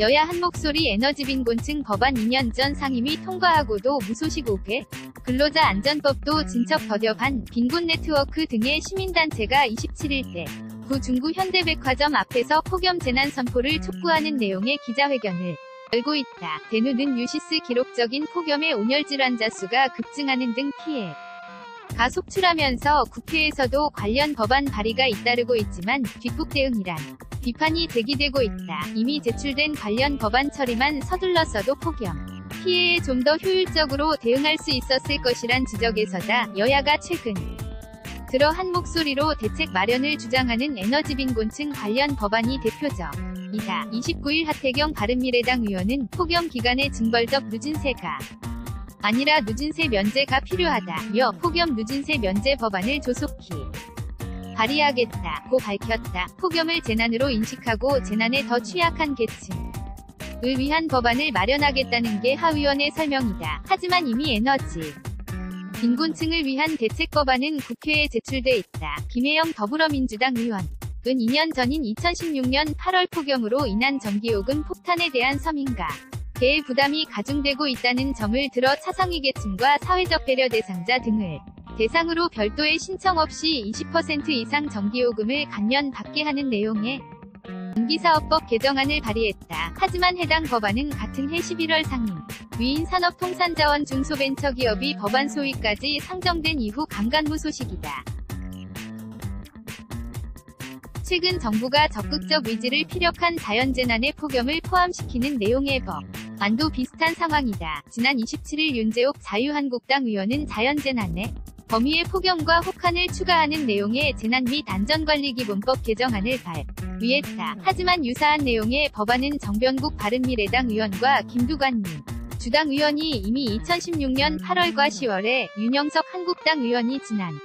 여야 한목소리 에너지빈곤층 법안 2년 전 상임위 통과하고도 무소식 5개, 근로자안전법도 진척 더뎌반 빈곤네트워크 등의 시민단체가 27일 구 중구 현대백화점 앞에서 폭염 재난 선포를 촉구하는 내용의 기자회견을 열고 있다. 대누는 유시스 기록적인 폭염의 온열 질환자 수가 급증하는 등 피해가 속출하면서 국회에서도 관련 법안 발의가 잇따르고 있지만 뒷북 대응이란 비판이 제기되고 있다. 이미 제출된 관련 법안 처리만 서둘렀어도 폭염 피해에 좀 더 효율적으로 대응할 수 있었을 것이란 지적에서다 여야가 최근 들어 한 목소리로 대책 마련을 주장하는 에너지빈곤층 관련 법안이 대표적이다. 29일 하태경 바른미래당 의원은 폭염 기간에 징벌적 누진세가 아니라 누진세 면제가 필요하다며 폭염 누진세 면제 법안을 조속히 발의하겠다고 밝혔다. 폭염을 재난으로 인식하고 재난에 더 취약한 계층을 위한 법안을 마련하겠다는 게 하 의원의 설명이다. 하지만 이미 에너지 빈곤층을 위한 대책 법안은 국회에 제출돼 있다. 김혜영 더불어민주당 의원은 2년 전인 2016년 8월 폭염으로 인한 전기요금 폭탄에 대한 서민가계의 부담이 가중되고 있다는 점을 들어 차상위계층과 사회적 배려 대상자 등을 대상으로 별도의 신청 없이 20% 이상 전기요금을 감면받게 하는 내용의 전기사업법 개정안을 발의했다. 하지만 해당 법안은 같은 해 11월 상임위인 산업통상자원 중소벤처기업이 법안 소위까지 상정된 이후 강간무 소식이다. 최근 정부가 적극적 의지를 피력한 자연재난의 폭염을 포함시키는 내용의 법안도 비슷한 상황이다. 지난 27일 윤재옥 자유한국당 의원은 자연재난의 범위에 폭염과 혹한을 추가하는 내용의 재난 및 안전관리기본법 개정안을 발의했다. 하지만 유사한 내용의 법안은 정병국 바른미래당 의원과 김두관 민주당 의원이 이미 2016년 8월과 10월에 윤영석 한국당 의원이 지난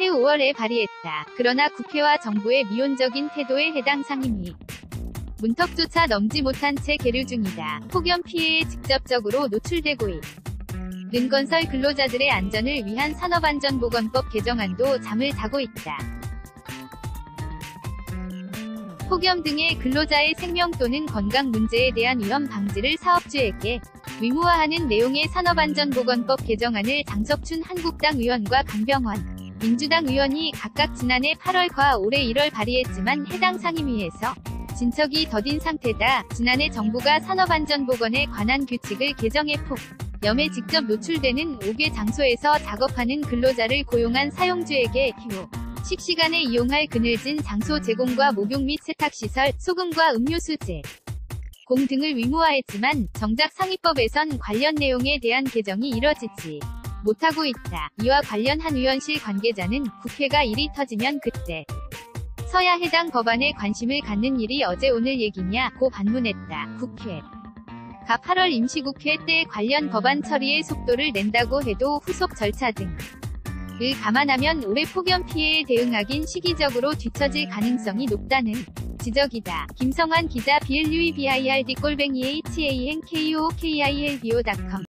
해 5월에 발의했다. 그러나 국회와 정부의 미온적인 태도에 해당 상임위 문턱조차 넘지 못한 채 계류 중이다. 폭염 피해에 직접적으로 노출되고 있는 건설 근로자들의 안전을 위한 산업안전보건법 개정안도 잠을 자고 있다. 폭염 등의 근로자의 생명 또는 건강 문제에 대한 위험 방지를 사업주에게 의무화하는 내용의 산업안전보건법 개정안을 장석춘 한국당 의원과 강병원 민주당 의원이 각각 지난해 8월과 올해 1월 발의했지만 해당 상임위에서 진척이 더딘 상태다. 지난해 정부가 산업안전보건에 관한 규칙을 개정해 폭염에 직접 노출되는 5개 장소에서 작업하는 근로자를 고용한 사용주에게 휴식 시간에 이용할 그늘진 장소 제공과 목욕 및 세탁시설, 소금과 음료수 제공 등을 의무화했지만 정작 상위법에선 관련 내용에 대한 개정이 이뤄지지 못하고 있다. 이와 관련 한 의원실 관계자는 국회가 일이 터지면 그때 서야 해당 법안에 관심을 갖는 일이 어제 오늘 얘기냐고 반문했다. 국회가 8월 임시국회 때 관련 법안 처리에 속도를 낸다고 해도 후속 절차 등을 감안하면 올해 폭염 피해에 대응하긴 시기적으로 뒤처질 가능성이 높다는 지적이다. 김성환 기자 BLUEBIRD@hankokilbo.com